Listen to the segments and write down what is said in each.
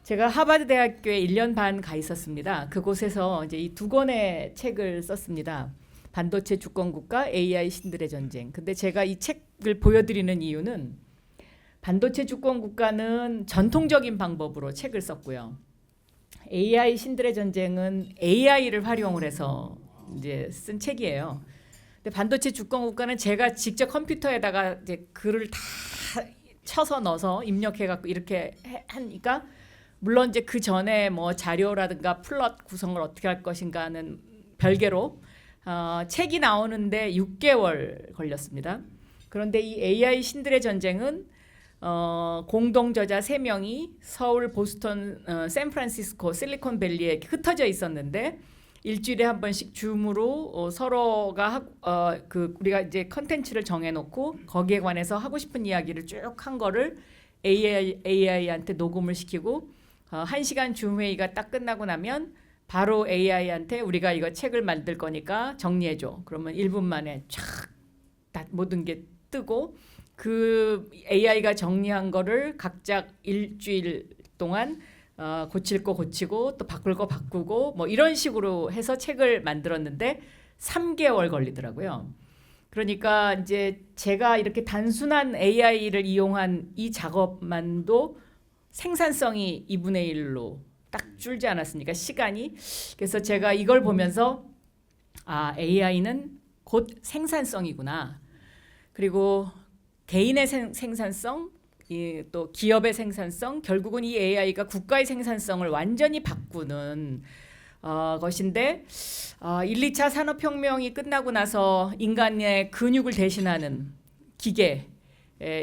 제가 하버드 대학교에 1년 반 가 있었습니다. 그곳에서 이제 이 두 권의 책을 썼습니다. 반도체 주권국가, AI 신들의 전쟁. 근데 제가 이 책을 보여드리는 이유는 반도체 주권국가는 전통적인 방법으로 책을 썼고요. AI 신들의 전쟁은 AI를 활용을 해서 이제 쓴 책이에요. 근데 반도체 주권국가는 제가 직접 컴퓨터에다가 이제 글을 다 쳐서 넣어서 입력해갖고 이렇게 하니까 물론 이제 그 전에 뭐 자료라든가 플롯 구성을 어떻게 할 것인가는 별개로 책이 나오는데 6개월 걸렸습니다. 그런데 이 AI 신들의 전쟁은 공동 저자 3명이 서울, 보스턴, 샌프란시스코, 실리콘밸리에 흩어져 있었는데 일주일에 한 번씩 줌으로 서로가 우리가 이제 컨텐츠를 정해놓고 거기에 관해서 하고 싶은 이야기를 쭉 한 거를 AI한테 녹음을 시키고 1시간 줌 회의가 딱 끝나고 나면 바로 AI한테 우리가 이거 책을 만들 거니까 정리해줘. 그러면 1분 만에 쫙 모든 게 뜨고 그 AI가 정리한 거를 각자 일주일 동안 고칠 거 고치고 또 바꿀 거 바꾸고 뭐 이런 식으로 해서 책을 만들었는데 3개월 걸리더라고요. 그러니까 이제 제가 이렇게 단순한 AI를 이용한 이 작업만도 생산성이 2분의 1로 딱 줄지 않았습니까? 시간이. 그래서 제가 이걸 보면서 AI는 곧 생산성이구나. 그리고 개인의 생산성, 또 기업의 생산성, 결국은 이 AI가 국가의 생산성을 완전히 바꾸는 것인데 1, 2차 산업혁명이 끝나고 나서 인간의 근육을 대신하는 기계,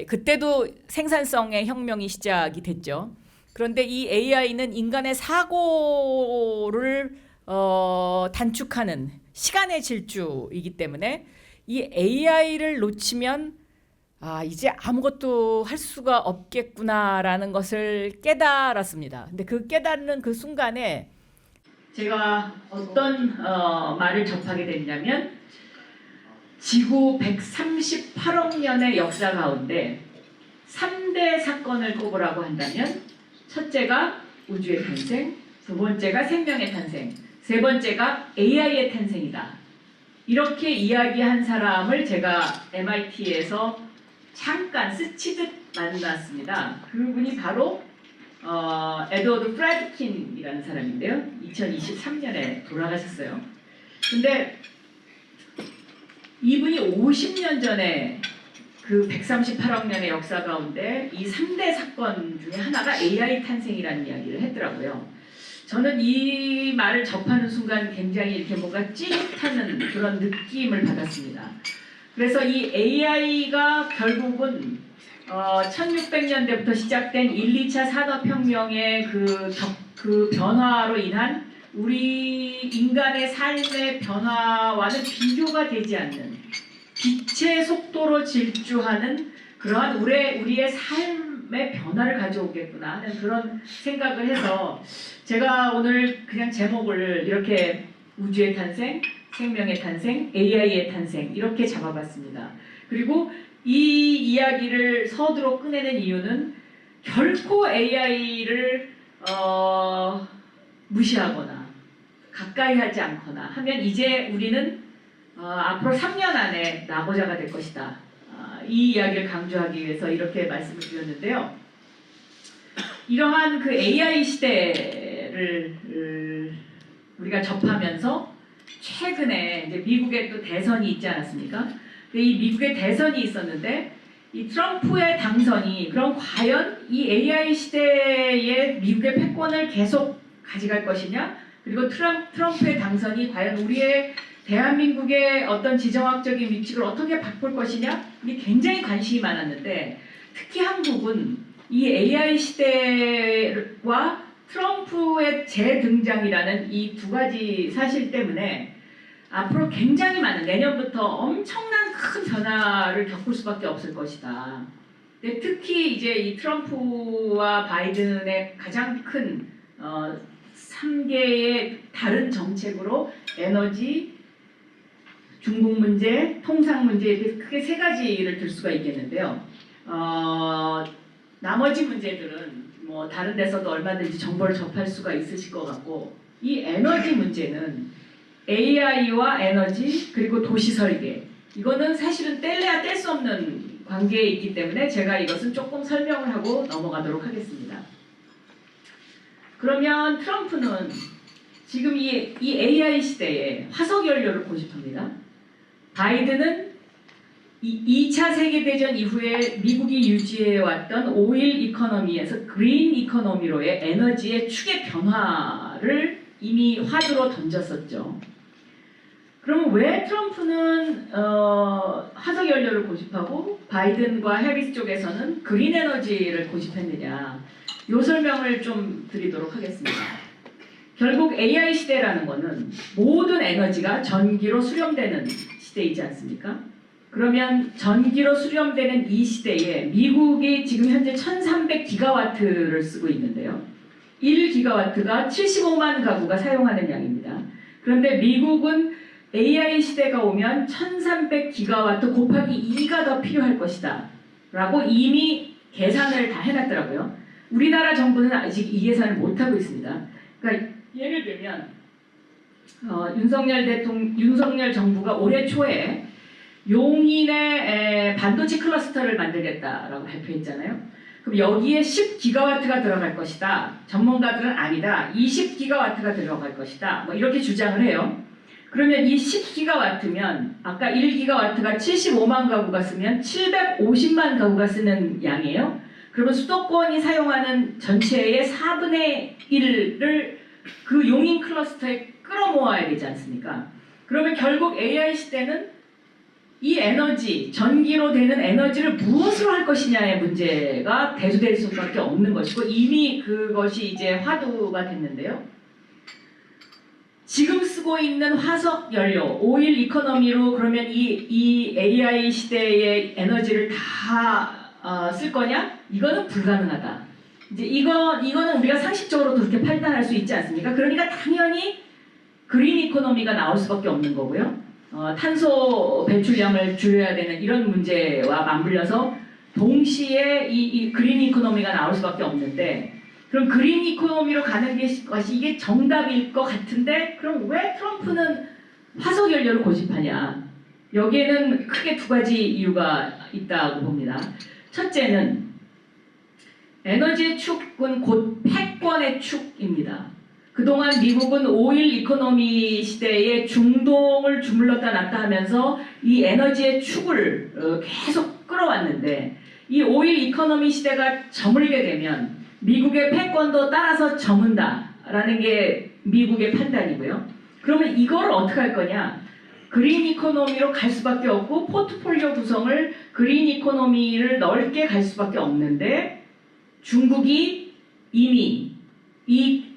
그때도 생산성의 혁명이 시작이 됐죠. 그런데 이 AI는 인간의 사고를 단축하는 시간의 질주이기 때문에 이 AI를 놓치면 이제 아무것도 할 수가 없겠구나라는 것을 깨달았습니다. 근데 그 깨닫는 그 순간에 제가 어떤 말을 접하게 됐냐면 지구 138억 년의 역사 가운데 3대 사건을 꼽으라고 한다면 첫째가 우주의 탄생, 두 번째가 생명의 탄생, 세 번째가 AI의 탄생이다. 이렇게 이야기한 사람을 제가 MIT에서 잠깐 스치듯 만났습니다. 그분이 바로 에드워드 프레드킨이라는 사람인데요. 2023년에 돌아가셨어요. 근데 이분이 50년 전에 그 138억 년의 역사 가운데 이 3대 사건 중에 하나가 AI 탄생이라는 이야기를 했더라고요. 저는 이 말을 접하는 순간 굉장히 이렇게 뭔가 찌릿하는 그런 느낌을 받았습니다. 그래서 이 AI가 결국은 1600년대부터 시작된 1, 2차 산업혁명의 그 변화로 인한 우리 인간의 삶의 변화와는 비교가 되지 않는 빛의 속도로 질주하는 그러한 우리의 삶의 변화를 가져오겠구나 하는 그런 생각을 해서 제가 오늘 그냥 제목을 이렇게 우주의 탄생, 생명의 탄생, AI의 탄생 이렇게 잡아봤습니다. 그리고 이 이야기를 서두로 꺼내는 이유는 결코 AI를 무시하거나 가까이 하지 않거나 하면 이제 우리는 앞으로 3년 안에 낙오자가 될 것이다. 이 이야기를 강조하기 위해서 이렇게 말씀을 드렸는데요. 이러한 그 AI 시대를 우리가 접하면서 최근에 이제 미국에 또 대선이 있지 않았습니까? 이 미국에 대선이 있었는데 이 트럼프의 당선이 그럼 과연 이 AI 시대에 미국의 패권을 계속 가져갈 것이냐? 그리고 트럼프의 당선이 과연 우리의 대한민국의 어떤 지정학적인 위치를 어떻게 바꿀 것이냐? 이게 굉장히 관심이 많았는데 특히 한국은 이 AI 시대와 트럼프의 재등장이라는 이 두 가지 사실 때문에 앞으로 굉장히 많은 내년부터 엄청난 큰 변화를 겪을 수밖에 없을 것이다. 근데 특히 이제 이 트럼프와 바이든의 가장 큰 3개의 다른 정책으로 에너지, 중국 문제, 통상 문제 이렇게 크게 3가지를 들 수가 있겠는데요. 나머지 문제들은 뭐 다른 데서도 얼마든지 정보를 접할 수가 있으실 것 같고, 이 에너지 문제는 AI와 에너지 그리고 도시 설계, 이거는 사실은 뗄래야 뗄 수 없는 관계에 있기 때문에 제가 이것은 조금 설명을 하고 넘어가도록 하겠습니다. 그러면 트럼프는 지금 이 AI 시대에 화석 연료를 고집합니다. 바이든은 2차 세계대전 이후에 미국이 유지해왔던 오일 이코노미에서 그린 이코노미로의 에너지의 축의 변화를 이미 화두로 던졌었죠. 그럼 왜 트럼프는 화석 연료를 고집하고 바이든과 해리스 쪽에서는 그린 에너지를 고집했느냐, 이 설명을 좀 드리도록 하겠습니다. 결국 AI 시대라는 것은 모든 에너지가 전기로 수렴되는 시대이지 않습니까? 그러면 전기로 수렴되는 이 시대에 미국이 지금 현재 1300기가와트를 쓰고 있는데요. 1기가와트가 75만 가구가 사용하는 양입니다. 그런데 미국은 AI 시대가 오면 1300기가와트 곱하기 2가 더 필요할 것이다 라고 이미 계산을 다 해놨더라고요. 우리나라 정부는 아직 이 계산을 못하고 있습니다. 그러니까 예를 들면 윤석열 정부가 올해 초에 용인에 반도체 클러스터를 만들겠다라고 발표했잖아요. 그럼 여기에 10기가와트가 들어갈 것이다. 전문가들은 아니다. 20기가와트가 들어갈 것이다. 뭐 이렇게 주장을 해요. 그러면 이 10기가와트면 아까 1기가와트가 75만 가구가 쓰면 750만 가구가 쓰는 양이에요. 그러면 수도권이 사용하는 전체의 4분의 1을 그 용인 클러스터에 끌어모아야 되지 않습니까? 그러면 결국 AI 시대는 이 에너지, 전기로 되는 에너지를 무엇으로 할 것이냐의 문제가 대두될 수밖에 없는 것이고, 이미 그것이 이제 화두가 됐는데요. 지금 쓰고 있는 화석 연료, 오일 이코노미로 그러면 이 AI 시대의 에너지를 다 쓸 거냐? 이거는 불가능하다. 이제 이거는 우리가 상식적으로도 그렇게 판단할 수 있지 않습니까? 그러니까 당연히 그린 이코노미가 나올 수밖에 없는 거고요. 탄소 배출량을 줄여야 되는 이런 문제와 맞물려서 동시에 이 그린 이코노미가 나올 수밖에 없는데, 그럼 그린 이코노미로 가는 것이 이게 정답일 것 같은데, 그럼 왜 트럼프는 화석 연료를 고집하냐? 여기에는 크게 두 가지 이유가 있다고 봅니다. 첫째는 에너지의 축은 곧 패권의 축입니다. 그동안 미국은 오일 이코노미 시대에 중동을 주물렀다 놨다 하면서 이 에너지의 축을 계속 끌어왔는데, 이 오일 이코노미 시대가 저물게 되면 미국의 패권도 따라서 저문다라는 게 미국의 판단이고요. 그러면 이걸 어떻게 할 거냐? 그린 이코노미로 갈 수밖에 없고, 포트폴리오 구성을 그린 이코노미를 넓게 갈 수밖에 없는데, 중국이 이미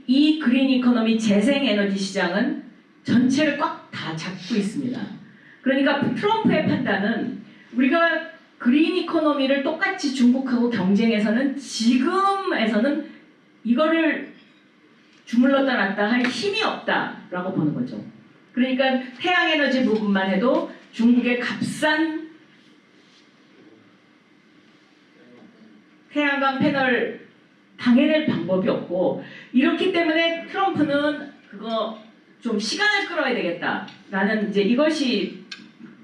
이 그린 이코노미 재생 에너지 시장은 전체를 꽉 다 잡고 있습니다. 그러니까 트럼프의 판단은 우리가 그린 이코노미를 똑같이 중국하고 경쟁해서는 지금에서는 이거를 주물렀다 놨다 할 힘이 없다라고 보는 거죠. 그러니까 태양에너지 부분만 해도 중국의 값싼 태양광 패널 당해낼 방법이 없고, 이렇기 때문에 트럼프는 그거 좀 시간을 끌어야 되겠다라는 이제 이것이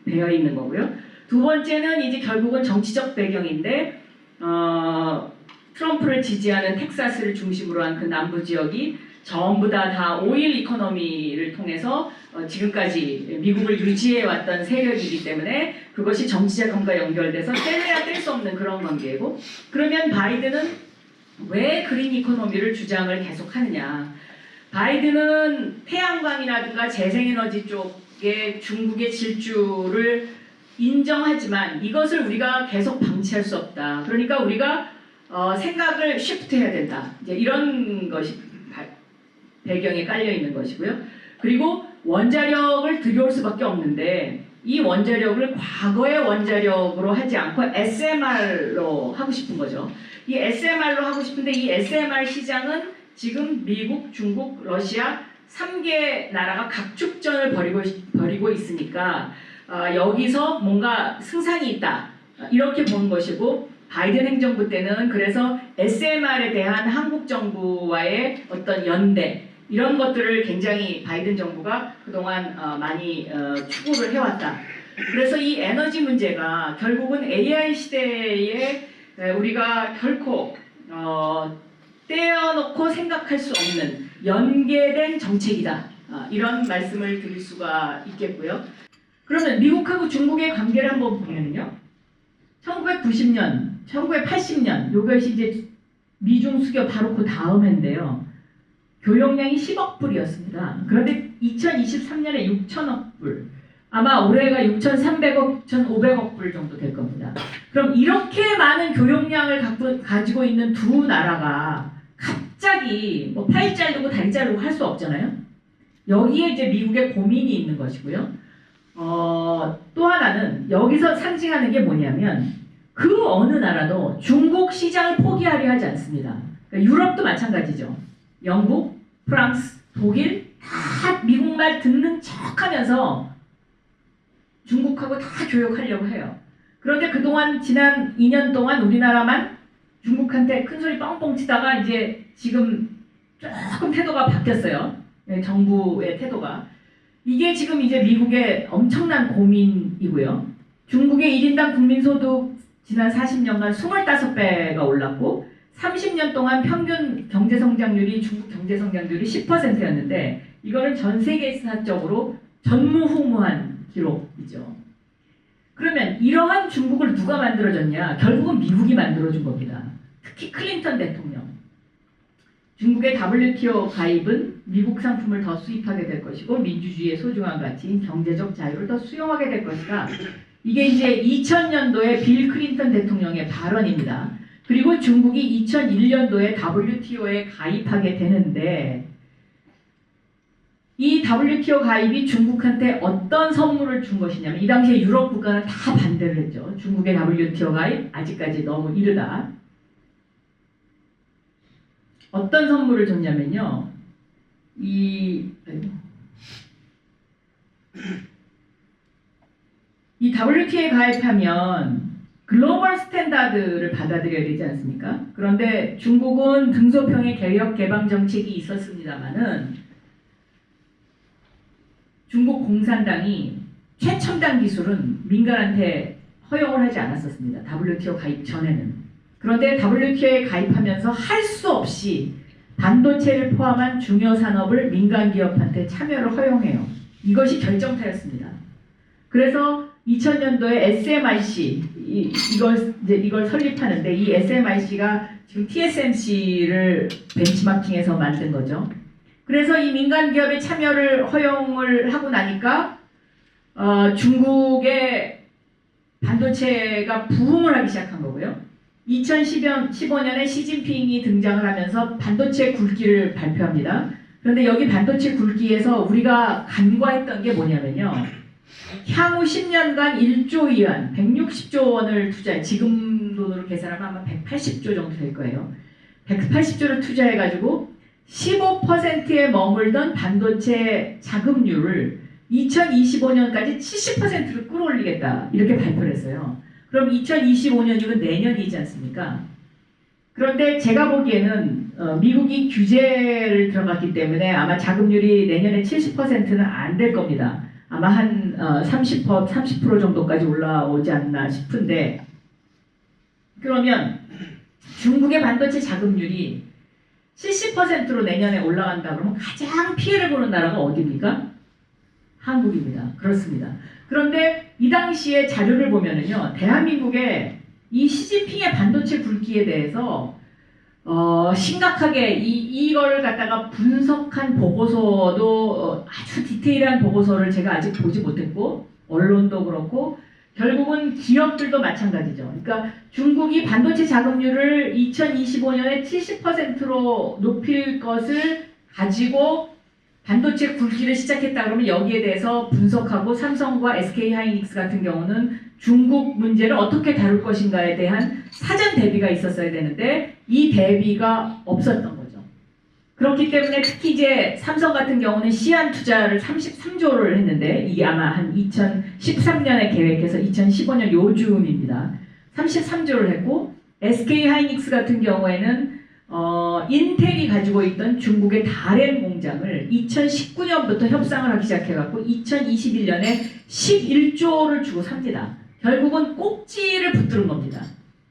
되어 있는 거고요. 두 번째는 이제 결국은 정치적 배경인데, 트럼프를 지지하는 텍사스를 중심으로 한 그 남부 지역이 전부 다 오일 이코노미를 통해서 지금까지 미국을 유지해왔던 세력이기 때문에 그것이 정치자금과 연결돼서 뗄래야 뗄 수 없는 그런 관계고, 그러면 바이든은 왜 그린 이코노미를 주장을 계속하느냐? 바이든은 태양광이라든가 재생에너지 쪽에 중국의 질주를 인정하지만 이것을 우리가 계속 방치할 수 없다. 그러니까 우리가 생각을 쉬프트해야 된다. 이제 이런 것이 배경에 깔려 있는 것이고요. 그리고 원자력을 들여올 수밖에 없는데, 이 원자력을 과거의 원자력으로 하지 않고 SMR로 하고 싶은 거죠. 이 SMR로 하고 싶은데, 이 SMR 시장은 지금 미국, 중국, 러시아 3개 나라가 각축전을 벌이고 있으니까 여기서 뭔가 승산이 있다, 이렇게 보는 것이고, 바이든 행정부 때는 그래서 SMR에 대한 한국 정부와의 어떤 연대 이런 것들을 굉장히 바이든 정부가 그동안 많이 추구를 해왔다. 그래서 이 에너지 문제가 결국은 AI 시대에 우리가 결코 떼어놓고 생각할 수 없는 연계된 정책이다. 이런 말씀을 드릴 수가 있겠고요. 그러면 미국하고 중국의 관계를 한번 보면요. 1990년, 1980년 요것이 이제 미중 수교 바로 그 다음인데요. 교역량이 10억 불이었습니다. 그런데 2023년에 6천억 불. 아마 올해가 6,300억, 6,500억 불 정도 될 겁니다. 그럼 이렇게 많은 교역량을 가지고 있는 두 나라가 갑자기 뭐 팔 자르고 다리 자르고 할 수 없잖아요. 여기에 이제 미국의 고민이 있는 것이고요. 또 하나는 여기서 상징하는 게 뭐냐면 그 어느 나라도 중국 시장을 포기하려 하지 않습니다. 그러니까 유럽도 마찬가지죠. 영국, 프랑스, 독일 다 미국말 듣는 척하면서 중국하고 다 교역하려고 해요. 그런데 그동안 지난 2년 동안 우리나라만 중국한테 큰소리 뻥뻥 치다가 이제 지금 조금 태도가 바뀌었어요. 정부의 태도가. 이게 지금 이제 미국의 엄청난 고민이고요. 중국의 1인당 국민소득 지난 40년간 25배가 올랐고 30년 동안 평균 경제성장률이 중국 경제성장률이 10%였는데 이거는 전 세계사적으로 전무후무한 기록이죠. 그러면 이러한 중국을 누가 만들어줬냐? 결국은 미국이 만들어준 겁니다. 특히 클린턴 대통령. 중국의 WTO 가입은 미국 상품을 더 수입하게 될 것이고 민주주의의 소중한 가치인 경제적 자유를 더 수용하게 될 것이다. 이게 이제 2000년도에 빌 클린턴 대통령의 발언입니다. 그리고 중국이 2001년도에 WTO에 가입하게 되는데 이 WTO 가입이 중국한테 어떤 선물을 준 것이냐면 이 당시에 유럽 국가는 다 반대를 했죠. 중국의 WTO 가입 아직까지 너무 이르다. 어떤 선물을 줬냐면요. 이 WTO에 가입하면 글로벌 스탠다드를 받아들여야 되지 않습니까? 그런데 중국은 등소평의 개혁 개방 정책이 있었습니다마는 중국 공산당이 최첨단 기술은 민간한테 허용을 하지 않았었습니다. WTO 가입 전에는. 그런데 WTO에 가입하면서 할 수 없이 반도체를 포함한 중요 산업을 민간 기업한테 참여를 허용해요. 이것이 결정타였습니다. 그래서 2000년도에 SMIC 이걸 설립하는데 이 SMIC가 지금 TSMC를 벤치마킹해서 만든 거죠. 그래서 이 민간 기업의 참여를 허용을 하고 나니까 중국의 반도체가 부흥을 하기 시작한 거고요. 2015년에 시진핑이 등장을 하면서 반도체 굵기를 발표합니다. 그런데 여기 반도체 굵기에서 우리가 간과했던 게 뭐냐면요. 향후 10년간 1조 위안, 160조 원을 투자해, 지금 돈으로 계산하면 아마 180조 정도 될 거예요. 180조를 투자해가지고 15%에 머물던 반도체 자금률을 2025년까지 70%로 끌어올리겠다. 이렇게 발표를 했어요. 그럼 2025년이면 내년이지 않습니까? 그런데 제가 보기에는 미국이 규제를 들어갔기 때문에 아마 자금률이 내년에 70%는 안 될 겁니다. 아마 한 30% 정도까지 올라오지 않나 싶은데 그러면 중국의 반도체 자금률이 70%로 내년에 올라간다 그러면 가장 피해를 보는 나라가 어디입니까? 한국입니다. 그렇습니다. 그런데 이 당시에 자료를 보면은요, 대한민국의 이 시진핑의 반도체 굵기에 대해서 심각하게 이걸 갖다가 분석한 보고서도 아주 디테일한 보고서를 제가 아직 보지 못했고 언론도 그렇고 결국은 기업들도 마찬가지죠. 그러니까 중국이 반도체 자금률을 2025년에 70%로 높일 것을 가지고 반도체 굵기를 시작했다 그러면 여기에 대해서 분석하고 삼성과 SK하이닉스 같은 경우는 중국 문제를 어떻게 다룰 것인가에 대한 사전 대비가 있었어야 되는데 이 대비가 없었던 거죠. 그렇기 때문에 특히 이제 삼성 같은 경우는 시안 투자를 33조를 했는데 이게 아마 한 2013년에 계획해서 2015년 요즘입니다. 33조를 했고 SK 하이닉스 같은 경우에는 인텔이 가지고 있던 중국의 다롄 공장을 2019년부터 협상을 하기 시작해갖고 2021년에 11조를 주고 삽니다. 결국은 꼭지를 붙들은 겁니다.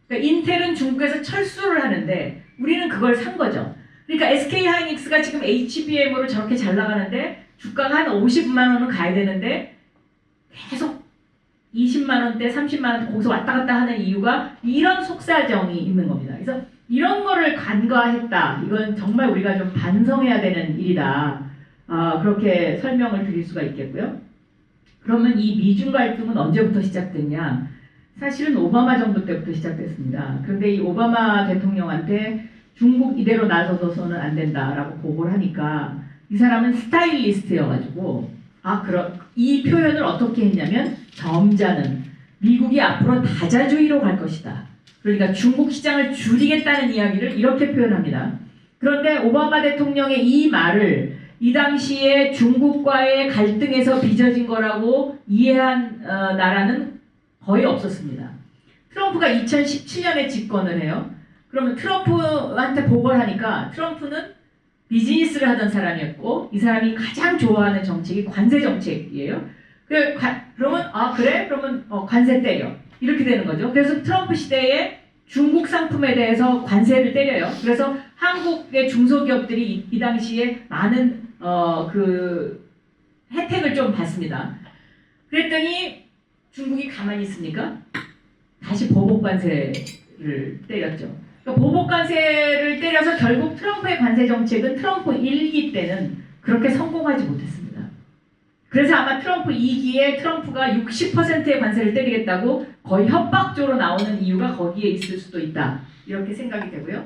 그러니까 인텔은 중국에서 철수를 하는데 우리는 그걸 산 거죠. 그러니까 SK 하이닉스가 지금 HBM으로 저렇게 잘 나가는데 주가가 한 50만 원은 가야 되는데 계속 20만 원대, 30만 원 거기서 왔다 갔다 하는 이유가 이런 속사정이 있는 겁니다. 그래서 이런 거를 간과했다. 이건 정말 우리가 좀 반성해야 되는 일이다. 그렇게 설명을 드릴 수가 있겠고요. 그러면 이 미중 갈등은 언제부터 시작됐냐? 사실은 오바마 정부 때부터 시작됐습니다. 그런데 이 오바마 대통령한테 중국 이대로 나서서는 안 된다라고 보고를 하니까 이 사람은 스타일리스트여가지고 이 표현을 어떻게 했냐면 점잖은 미국이 앞으로 다자주의로 갈 것이다. 그러니까 중국 시장을 줄이겠다는 이야기를 이렇게 표현합니다. 그런데 오바마 대통령의 이 말을 이 당시에 중국과의 갈등에서 빚어진 거라고 이해한 나라는 거의 없었습니다. 트럼프가 2017년에 집권을 해요. 그러면 트럼프한테 보고를 하니까 트럼프는 비즈니스를 하던 사람이었고 이 사람이 가장 좋아하는 정책이 관세 정책이에요. 그러면 그래? 그러면 관세 때려. 이렇게 되는 거죠. 그래서 트럼프 시대에 중국 상품에 대해서 관세를 때려요. 그래서 한국의 중소기업들이 이 당시에 많은 그 혜택을 좀 받습니다. 그랬더니 중국이 가만히 있습니까? 다시 보복 관세를 때렸죠. 그러니까 보복 관세를 때려서 결국 트럼프의 관세 정책은 트럼프 1기 때는 그렇게 성공하지 못했습니다. 그래서 아마 트럼프 2기에 트럼프가 60%의 관세를 때리겠다고 거의 협박조로 나오는 이유가 거기에 있을 수도 있다. 이렇게 생각이 되고요.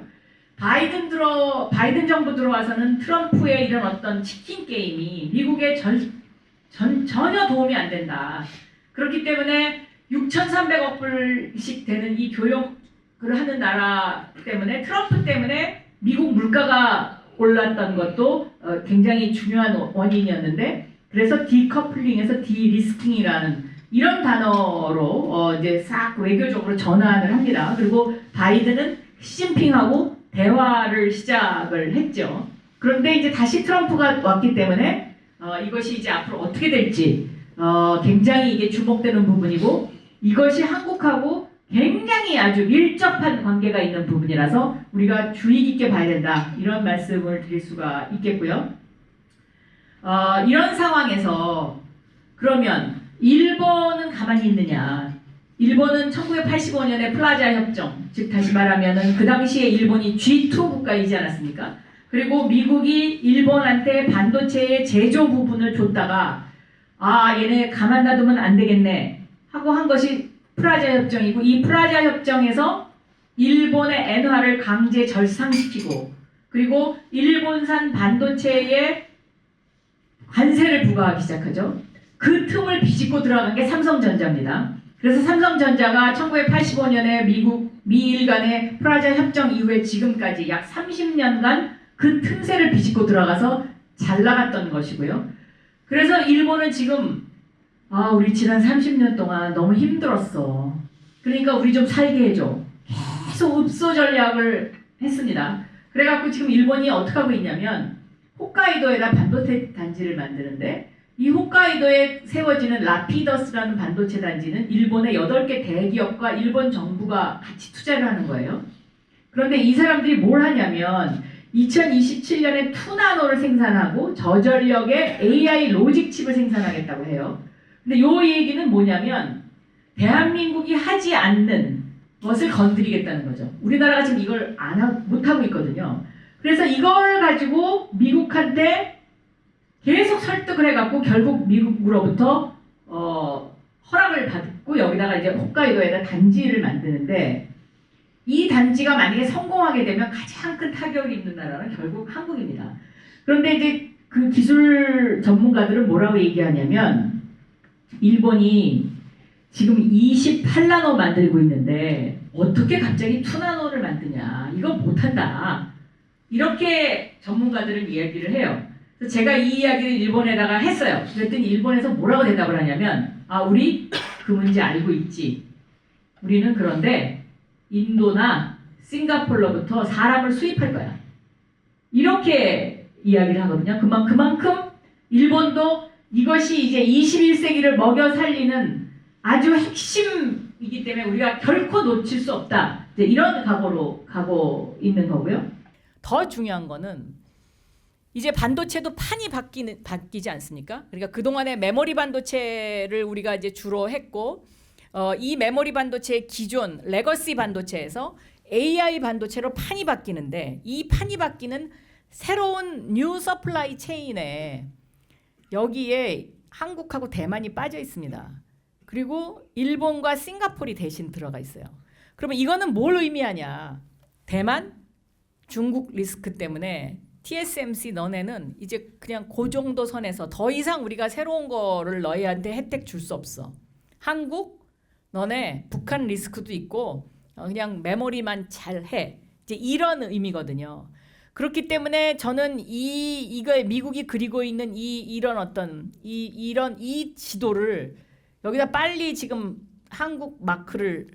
바이든 정부 들어와서는 트럼프의 이런 어떤 치킨 게임이 미국에 전혀 도움이 안 된다. 그렇기 때문에 6,300억 불씩 되는 이 교역을 하는 나라 때문에 트럼프 때문에 미국 물가가 올랐던 것도 굉장히 중요한 원인이었는데 그래서 디커플링에서 디리스킹이라는 이런 단어로 이제 싹 외교적으로 전환을 합니다. 그리고 바이든은 시진핑하고 대화를 시작을 했죠. 그런데 이제 다시 트럼프가 왔기 때문에 이것이 이제 앞으로 어떻게 될지 굉장히 이게 주목되는 부분이고 이것이 한국하고 굉장히 아주 밀접한 관계가 있는 부분이라서 우리가 주의 깊게 봐야 된다. 이런 말씀을 드릴 수가 있겠고요. 이런 상황에서 그러면 일본은 가만히 있느냐? 일본은 1985년에 플라자 협정, 즉 다시 말하면은 그 당시에 일본이 G2 국가이지 않았습니까? 그리고 미국이 일본한테 반도체의 제조 부분을 줬다가 얘네 가만 놔두면 안 되겠네 하고 한 것이 플라자 협정이고 이 플라자 협정에서 일본의 엔화를 강제 절상시키고 그리고 일본산 반도체에 관세를 부과하기 시작하죠. 그 틈을 비집고 들어간 게 삼성전자입니다. 그래서 삼성전자가 1985년에 미일 간의 플라자 협정 이후에 지금까지 약 30년간 그 틈새를 비집고 들어가서 잘 나갔던 것이고요. 그래서 일본은 지금 우리 지난 30년 동안 너무 힘들었어. 그러니까 우리 좀 살게 해줘. 계속 읍소 전략을 했습니다. 그래갖고 지금 일본이 어떻게 하고 있냐면 홋카이도에다 반도체 단지를 만드는데 이 홋카이도에 세워지는 라피더스라는 반도체 단지는 일본의 8개 대기업과 일본 정부가 같이 투자를 하는 거예요. 그런데 이 사람들이 뭘 하냐면 2027년에 2나노를 생산하고 저전력의 AI 로직 칩을 생산하겠다고 해요. 근데 이 얘기는 뭐냐면 대한민국이 하지 않는 것을 건드리겠다는 거죠. 우리나라가 지금 이걸 못하고 있거든요. 그래서 이걸 가지고 미국한테 계속 설득을 해갖고 결국 미국으로부터 허락을 받고 여기다가 이제 홋카이도에다 단지를 만드는데 이 단지가 만약에 성공하게 되면 가장 큰 타격을 입는 나라는 결국 한국입니다. 그런데 이제 그 기술 전문가들은 뭐라고 얘기하냐면 일본이 지금 28나노 만들고 있는데 어떻게 갑자기 2나노를 만드냐. 이거 못한다. 이렇게 전문가들은 이야기를 해요. 그래서 제가 이 이야기를 일본에다가 했어요. 그랬더니 일본에서 뭐라고 대답을 하냐면 우리 그 문제 알고 있지. 우리는 그런데 인도나 싱가포르로부터 사람을 수입할 거야. 이렇게 이야기를 하거든요. 그만큼 일본도 이것이 이제 21세기를 먹여 살리는 아주 핵심이기 때문에 우리가 결코 놓칠 수 없다. 이제 이런 각오로 가고 있는 거고요. 더 중요한 거는 이제 반도체도 판이 바뀌지 않습니까? 그러니까 그동안에 메모리 반도체를 우리가 이제 주로 했고 이 메모리 반도체의 기존 레거시 반도체에서 AI 반도체로 판이 바뀌는데 이 판이 바뀌는 새로운 뉴 서플라이 체인에 여기에 한국하고 대만이 빠져 있습니다. 그리고 일본과 싱가포르이 대신 들어가 있어요. 그러면 이거는 뭘 의미하냐? 대만, 중국 리스크 때문에 TSMC 너네는 이제 그냥 그 정도 선에서 더 이상 우리가 새로운 거를 너희한테 혜택 줄 수 없어. 한국 너네 북한 리스크도 있고 그냥 메모리만 잘 해. 이제 이런 의미거든요. 그렇기 때문에 저는 이거 미국이 그리고 있는 이런 어떤 이런 지도를 여기다 빨리 지금 한국 마크를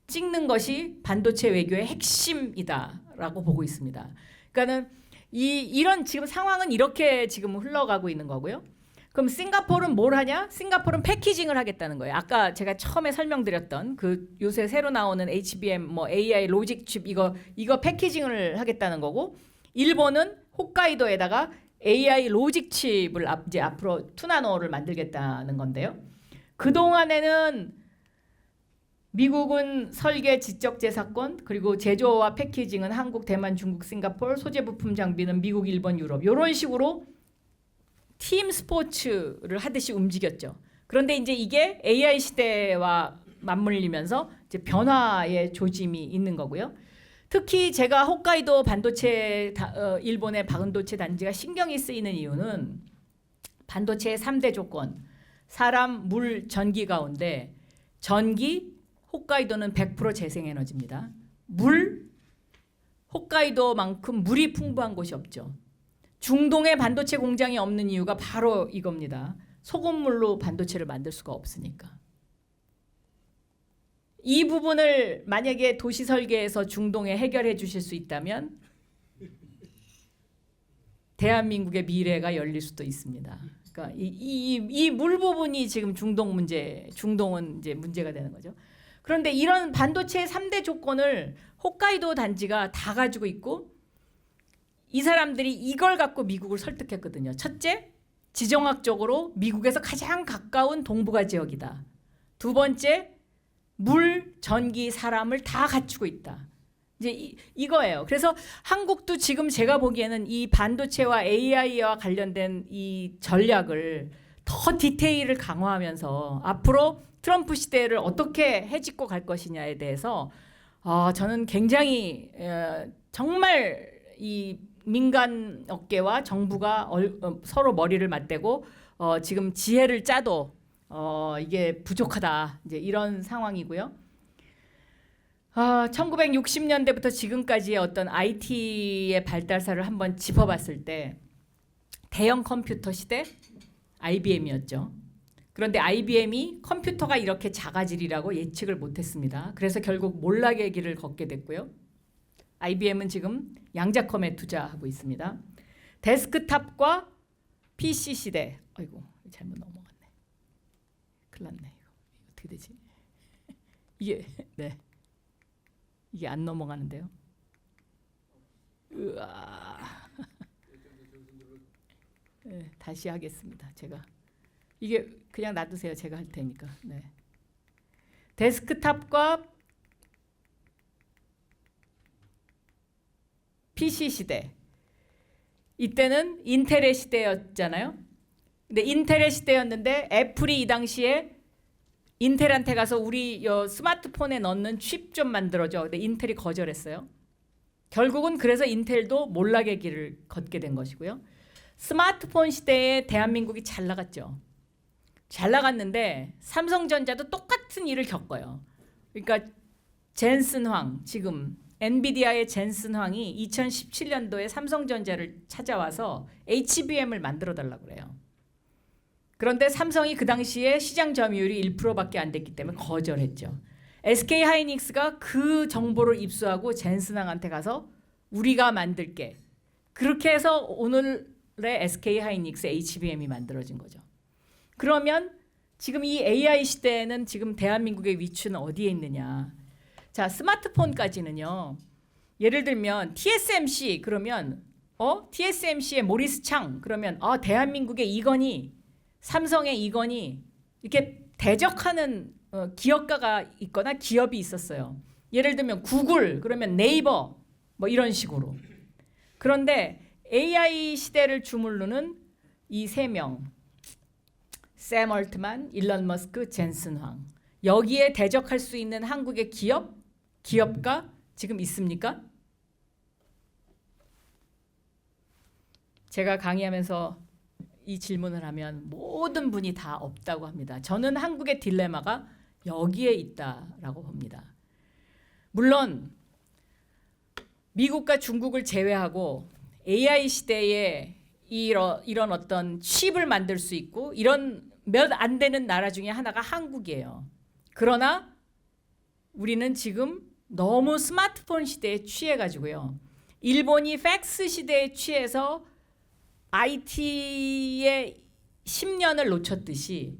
찍는 것이 반도체 외교의 핵심이다라고 보고 있습니다. 그러니까는 이런 지금 상황은 이렇게 지금 흘러가고 있는 거고요. 그럼 싱가포르는 뭘 하냐? 싱가포르는 패키징을 하겠다는 거예요. 아까 제가 처음에 설명드렸던 그 요새 새로 나오는 HBM 뭐 AI 로직 칩 이거 패키징을 하겠다는 거고, 일본은 홋카이도에다가 AI 로직 칩을 이제 앞으로 2나노를 만들겠다는 건데요. 그 동안에는 미국은 설계, 지적재산권, 그리고 제조와 패키징은 한국, 대만, 중국, 싱가포르, 소재 부품 장비는 미국, 일본, 유럽 이런 식으로 팀 스포츠를 하듯이 움직였죠. 그런데 이제 이게 AI 시대와 맞물리면서 이제 변화의 조짐이 있는 거고요. 특히 제가 홋카이도 반도체 일본의 반도체 단지가 신경이 쓰이는 이유는 반도체의 3대 조건, 사람, 물, 전기 가운데 전기, 홋카이도는 100% 재생에너지입니다. 물, 홋카이도만큼 물이 풍부한 곳이 없죠. 중동에 반도체 공장이 없는 이유가 바로 이겁니다. 소금물로 반도체를 만들 수가 없으니까. 이 부분을 만약에 도시 설계에서 중동에 해결해 주실 수 있다면 대한민국의 미래가 열릴 수도 있습니다. 그러니까 이 물 부분이 지금 중동은 이제 문제가 되는 거죠. 그런데 이런 반도체의 3대 조건을 홋카이도 단지가 다 가지고 있고, 이 사람들이 이걸 갖고 미국을 설득했거든요. 첫째, 지정학적으로 미국에서 가장 가까운 동북아 지역이다. 두 번째, 물, 전기, 사람을 다 갖추고 있다. 이제 이거예요. 그래서 한국도 지금 제가 보기에는 이 반도체와 AI와 관련된 이 전략을 더 디테일을 강화하면서 앞으로 트럼프 시대를 어떻게 해집고 갈 것이냐에 대해서 저는 굉장히 정말 이 민간 업계와 정부가 서로 머리를 맞대고 지금 지혜를 짜도 이게 부족하다, 이제 이런 상황이고요. 1960년대부터 지금까지의 어떤 IT의 발달사를 한번 짚어봤을 때 대형 컴퓨터 시대 IBM이었죠. 그런데 IBM이 컴퓨터가 이렇게 작아지리라고 예측을 못했습니다. 그래서 결국 몰락의 길을 걷게 됐고요. IBM은 지금 양자컴에 투자하고 있습니다. 데스크탑과 PC 시대. 아이고, 잘못 넘어갔네. 큰일 났네. 이거 어떻게 되지? 이게 안 넘어가는데요. 으아. 네, 다시 하겠습니다. 제가 이게 그냥 놔두세요. 제가 할 테니까. 네. 데스크탑과 PC 시대. 이때는 인텔의 시대였잖아요. 근데 인텔의 시대였는데 애플이 이 당시에 인텔한테 가서 우리 스마트폰에 넣는 칩 좀 만들어줘. 근데 인텔이 거절했어요. 결국은 그래서 인텔도 몰락의 길을 걷게 된 것이고요. 스마트폰 시대에 대한민국이 잘 나갔죠. 잘 나갔는데 삼성전자도 똑같은 일을 겪어요. 그러니까 젠슨 황, 지금 엔비디아의 젠슨 황이 2017년도에 삼성전자를 찾아와서 HBM을 만들어 달라고 그래요. 그런데 삼성이 그 당시에 시장 점유율이 1%밖에 안 됐기 때문에 거절했죠. SK 하이닉스가 그 정보를 입수하고 젠슨항한테 가서 우리가 만들게. 그렇게 해서 오늘의 SK 하이닉스 HBM이 만들어진 거죠. 그러면 지금 이 AI 시대에는 지금 대한민국의 위치는 어디에 있느냐? 자, 스마트폰까지는요. 예를 들면 TSMC 그러면 TSMC의 모리스 창 그러면 대한민국의 이건희, 삼성의 이건희 이렇게 대적하는 기업가가 있거나 기업이 있었어요. 예를 들면 구글 그러면 네이버 뭐 이런 식으로. 그런데 AI 시대를 주물르는 이 세 명, 샘 얼트만, 일론 머스크, 젠슨 황. 여기에 대적할 수 있는 한국의 기업가 지금 있습니까? 제가 강의하면서 이 질문을 하면 모든 분이 다 없다고 합니다. 저는 한국의 딜레마가 여기에 있다라고 봅니다. 물론 미국과 중국을 제외하고 AI 시대에 이런 어떤 칩을 만들 수 있고 이런 몇 안 되는 나라 중에 하나가 한국이에요. 그러나 우리는 지금 너무 스마트폰 시대에 취해가지고요. 일본이 팩스 시대에 취해서 IT의 10년을 놓쳤듯이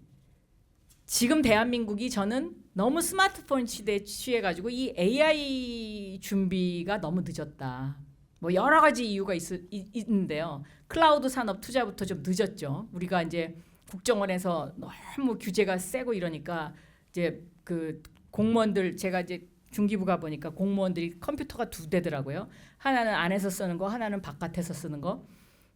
지금 대한민국이 저는 너무 스마트폰 시대에 취해가지고 이 AI 준비가 너무 늦었다. 뭐 여러 가지 이유가 있는데요. 클라우드 산업 투자부터 좀 늦었죠. 우리가 이제 국정원에서 너무 규제가 세고 이러니까 이제 그 공무원들 제가 이제 중기부가 보니까 공무원들이 컴퓨터가 2대더라고요. 하나는 안에서 쓰는 거, 하나는 바깥에서 쓰는 거.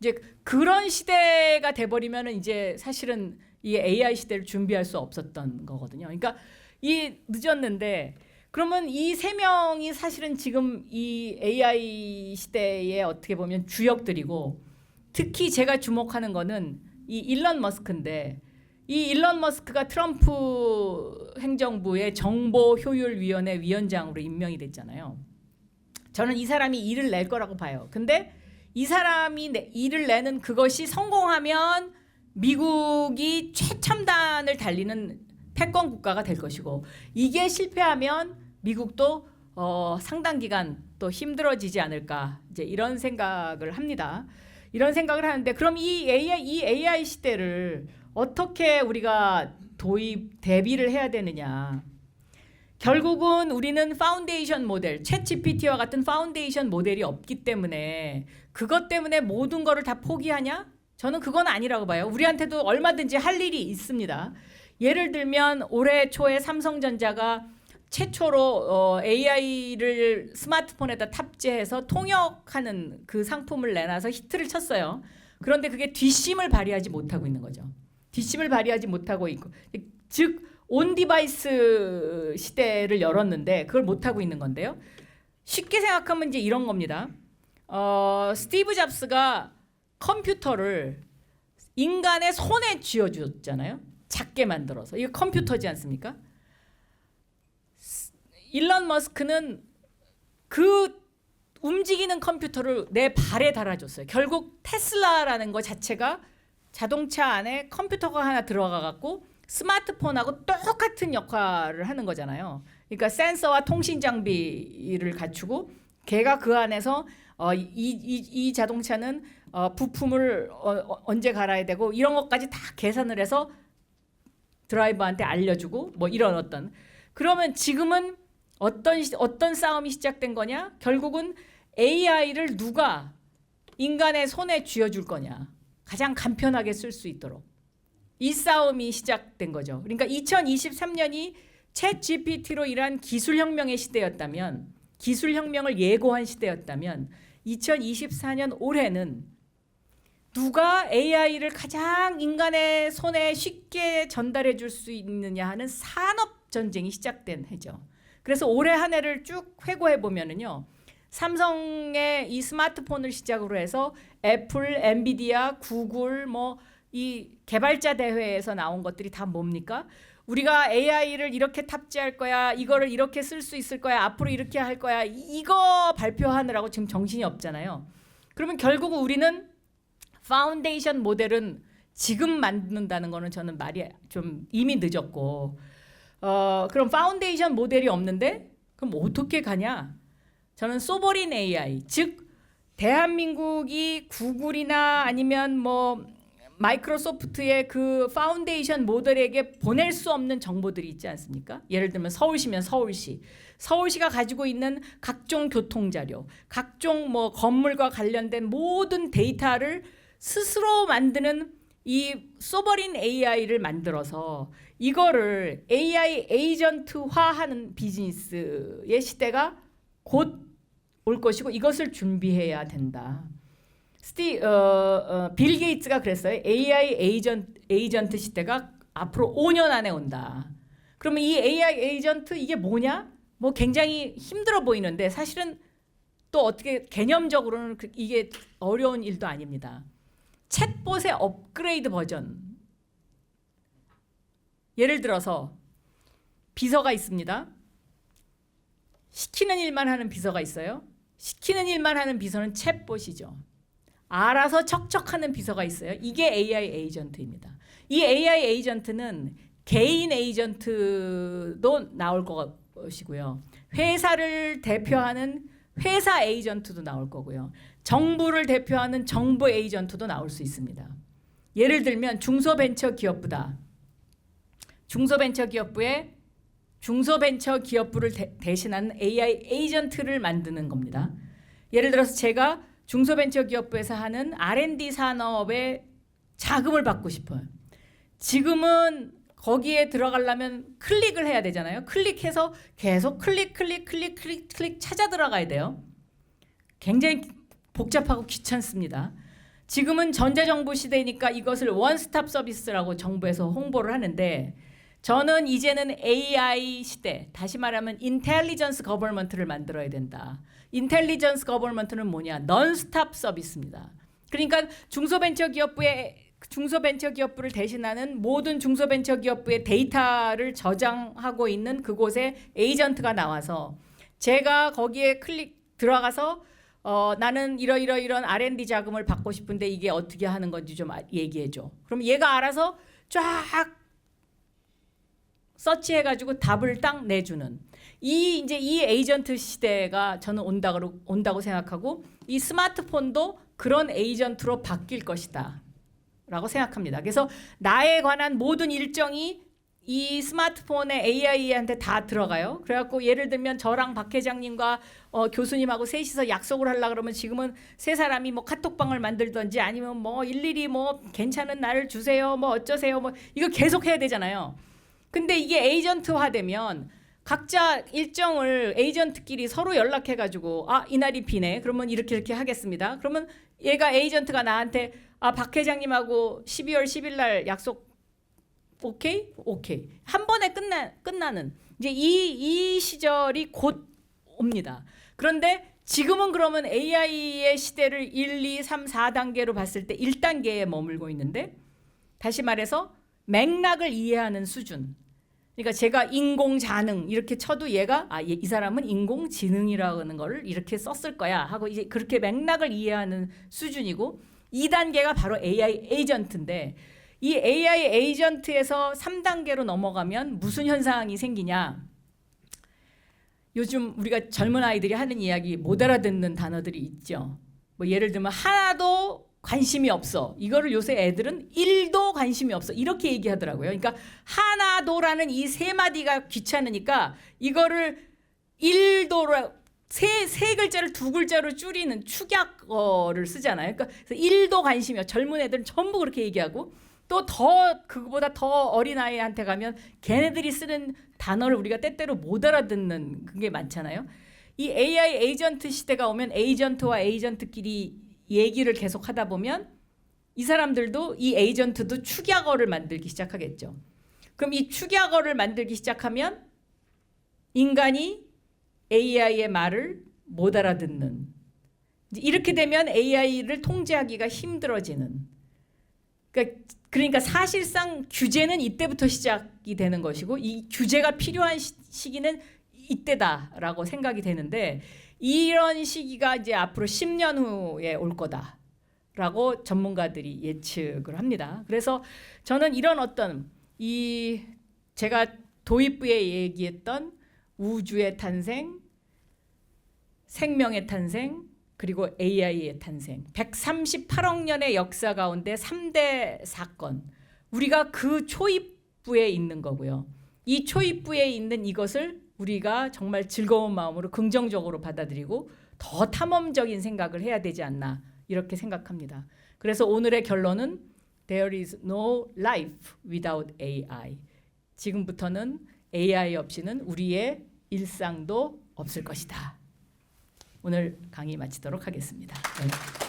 이제 그런 시대가 돼버리면은 이제 사실은 이 AI 시대를 준비할 수 없었던 거거든요. 그러니까 이 늦었는데 그러면 이 세 명이 사실은 지금 이 AI 시대에 어떻게 보면 주역들이고 특히 제가 주목하는 거는 이 일론 머스크인데 이 일론 머스크가 트럼프 행정부의 정보효율위원회 위원장으로 임명이 됐잖아요. 저는 이 사람이 일을 낼 거라고 봐요. 근데 이 사람이 일을 내는 그것이 성공하면 미국이 최첨단을 달리는 패권 국가가 될 것이고 이게 실패하면 미국도 상당 기간 또 힘들어지지 않을까 이제 이런 생각을 합니다. 이런 생각을 하는데 그럼 이 AI 시대를 어떻게 우리가 대비를 해야 되느냐? 결국은 우리는 파운데이션 모델, 챗GPT와 같은 파운데이션 모델이 없기 때문에 그것 때문에 모든 거를 다 포기하냐? 저는 그건 아니라고 봐요. 우리한테도 얼마든지 할 일이 있습니다. 예를 들면 올해 초에 삼성전자가 최초로 AI를 스마트폰에다 탑재해서 통역하는 그 상품을 내놔서 히트를 쳤어요. 그런데 그게 뒷심을 발휘하지 못하고 있는 거죠. 뒷심을 발휘하지 못하고 있고 즉 온디바이스 시대를 열었는데 그걸 못하고 있는 건데요. 쉽게 생각하면 이제 이런 겁니다. 스티브 잡스가 컴퓨터를 인간의 손에 쥐어줬잖아요. 작게 만들어서. 이거 컴퓨터지 않습니까? 일론 머스크는 그 움직이는 컴퓨터를 내 발에 달아줬어요. 결국 테슬라라는 거 자체가 자동차 안에 컴퓨터가 하나 들어가 갖고 스마트폰하고 똑같은 역할을 하는 거잖아요. 그러니까 센서와 통신 장비를 갖추고 걔가 그 안에서 이 자동차는 부품을 언제 갈아야 되고 이런 것까지 다 계산을 해서 드라이버한테 알려주고 뭐 이런 어떤 그러면 지금은 어떤 싸움이 시작된 거냐? 결국은 AI를 누가 인간의 손에 쥐어줄 거냐? 가장 간편하게 쓸 수 있도록 이 싸움이 시작된 거죠. 그러니까 2023년이 챗 GPT로 인한 기술혁명의 시대였다면 기술혁명을 예고한 시대였다면 2024년 올해는 누가 AI를 가장 인간의 손에 쉽게 전달해 줄 수 있느냐 하는 산업 전쟁이 시작된 해죠. 그래서 올해 한 해를 쭉 회고해 보면은요. 삼성의 이 스마트폰을 시작으로 해서 애플, 엔비디아, 구글 뭐 이 개발자 대회에서 나온 것들이 다 뭡니까? 우리가 AI를 이렇게 탑재할 거야. 이거를 이렇게 쓸 수 있을 거야. 앞으로 이렇게 할 거야. 이거 발표하느라고 지금 정신이 없잖아요. 그러면 결국 우리는 파운데이션 모델은 지금 만든다는 거는 저는 말이 좀 이미 늦었고 그럼 파운데이션 모델이 없는데 그럼 어떻게 가냐? 저는 소버린 AI, 즉 대한민국이 구글이나 아니면 뭐 마이크로소프트의 그 파운데이션 모델에게 보낼 수 없는 정보들이 있지 않습니까? 예를 들면 서울시면 서울시가 가지고 있는 각종 교통 자료, 각종 뭐 건물과 관련된 모든 데이터를 스스로 만드는 이 소버린 AI를 만들어서 이거를 AI 에이전트화하는 비즈니스의 시대가 곧 올 것이고 이것을 준비해야 된다. 빌 게이츠가 그랬어요. AI 에이전트 시대가 앞으로 5년 안에 온다. 그러면 이 AI 에이전트 이게 뭐냐? 뭐 굉장히 힘들어 보이는데 사실은 또 어떻게 개념적으로는 이게 어려운 일도 아닙니다. 챗봇의 업그레이드 버전. 예를 들어서 비서가 있습니다. 시키는 일만 하는 비서가 있어요. 시키는 일만 하는 비서는 챗봇이죠. 알아서 척척하는 비서가 있어요. 이게 AI 에이전트입니다. 이 AI 에이전트는 개인 에이전트도 나올 것이고요. 회사를 대표하는 회사 에이전트도 나올 거고요. 정부를 대표하는 정부 에이전트도 나올 수 있습니다. 예를 들면 중소벤처기업부다. 중소벤처기업부에 중소벤처기업부를 대신하는 AI 에이전트를 만드는 겁니다. 예를 들어서 제가 중소벤처기업부에서 하는 R&D 산업에 자금을 받고 싶어요. 지금은 거기에 들어가려면 클릭을 해야 되잖아요. 클릭해서 계속 클릭 찾아 들어가야 돼요. 굉장히 복잡하고 귀찮습니다. 지금은 전자정부 시대니까 이것을 원스톱 서비스라고 정부에서 홍보를 하는데 저는 이제는 AI 시대, 다시 말하면 인텔리전스 거버먼트를 만들어야 된다. 인텔리전스 거버먼트는 뭐냐? 넌스톱 서비스입니다. 그러니까 중소벤처기업부를 대신하는 모든 중소벤처기업부의 데이터를 저장하고 있는 그곳에 에이전트가 나와서 제가 거기에 들어가서 나는 이런 R&D 자금을 받고 싶은데 이게 어떻게 하는 건지 좀 얘기해줘. 그럼 얘가 알아서 쫙 서치해가지고 답을 딱 내주는 이 에이전트 시대가 저는 온다고 생각하고 이 스마트폰도 그런 에이전트로 바뀔 것이다 라고 생각합니다. 그래서 나에 관한 모든 일정이 이 스마트폰의 AI한테 다 들어가요. 그래갖고 예를 들면 저랑 박 회장님과 교수님하고 셋이서 약속을 하려고 그러면 지금은 세 사람이 뭐 카톡방을 만들든지 아니면 뭐 일일이 뭐 괜찮은 날을 주세요 뭐 어쩌세요 뭐 이거 계속 해야 되잖아요. 근데 이게 에이전트화되면 각자 일정을 에이전트끼리 서로 연락해가지고 이날이 비네. 그러면 이렇게 하겠습니다. 그러면 얘가 에이전트가 나한테 박 회장님하고 12월 10일 날 약속 오케이? 한 번에 끝나는 이제 이 시절이 곧 옵니다. 그런데 지금은 그러면 AI의 시대를 1, 2, 3, 4단계로 봤을 때 1단계에 머물고 있는데 다시 말해서 맥락을 이해하는 수준. 그러니까 제가 인공지능 이렇게 쳐도 얘가 이 사람은 인공지능이라는 거를 이렇게 썼을 거야 하고 이제 그렇게 맥락을 이해하는 수준이고 2단계가 바로 AI 에이전트인데 이 AI 에이전트에서 3단계로 넘어가면 무슨 현상이 생기냐? 요즘 우리가 젊은 아이들이 하는 이야기 못 알아듣는 단어들이 있죠. 뭐 예를 들면 하나도 관심이 없어. 이거를 요새 애들은 1도 관심이 없어. 이렇게 얘기하더라고요. 그러니까 하나도라는 이 세 마디가 귀찮으니까 이거를 1도로 세 글자를 두 글자로 줄이는 축약어를 쓰잖아요. 그러니까 1도 관심이 없어. 젊은 애들은 전부 그렇게 얘기하고 또 그거보다 더 어린 아이한테 가면 걔네들이 쓰는 단어를 우리가 때때로 못 알아듣는 그게 많잖아요. 이 AI 에이전트 시대가 오면 에이전트와 에이전트끼리 얘기를 계속 하다 보면 이 사람들도 이 에이전트도 축약어를 만들기 시작하겠죠. 그럼 이 축약어를 만들기 시작하면 인간이 AI의 말을 못 알아듣는 이렇게 되면 AI를 통제하기가 힘들어지는 그러니까 사실상 규제는 이때부터 시작이 되는 것이고 이 규제가 필요한 시기는 이때다라고 생각이 되는데 이런 시기가 이제 앞으로 10년 후에 올 거다라고 전문가들이 예측을 합니다. 그래서 저는 이런 제가 도입부에 얘기했던 우주의 탄생, 생명의 탄생, 그리고 AI의 탄생. 138억 년의 역사 가운데 3대 사건. 우리가 그 초입부에 있는 거고요. 이 초입부에 있는 이것을 우리가 정말 즐거운 마음으로 긍정적으로 받아들이고 더 탐험적인 생각을 해야 되지 않나 이렇게 생각합니다. 그래서 오늘의 결론은 There is no life without AI. 지금부터는 AI 없이는 우리의 일상도 없을 것이다. 오늘 강의 마치도록 하겠습니다. 네.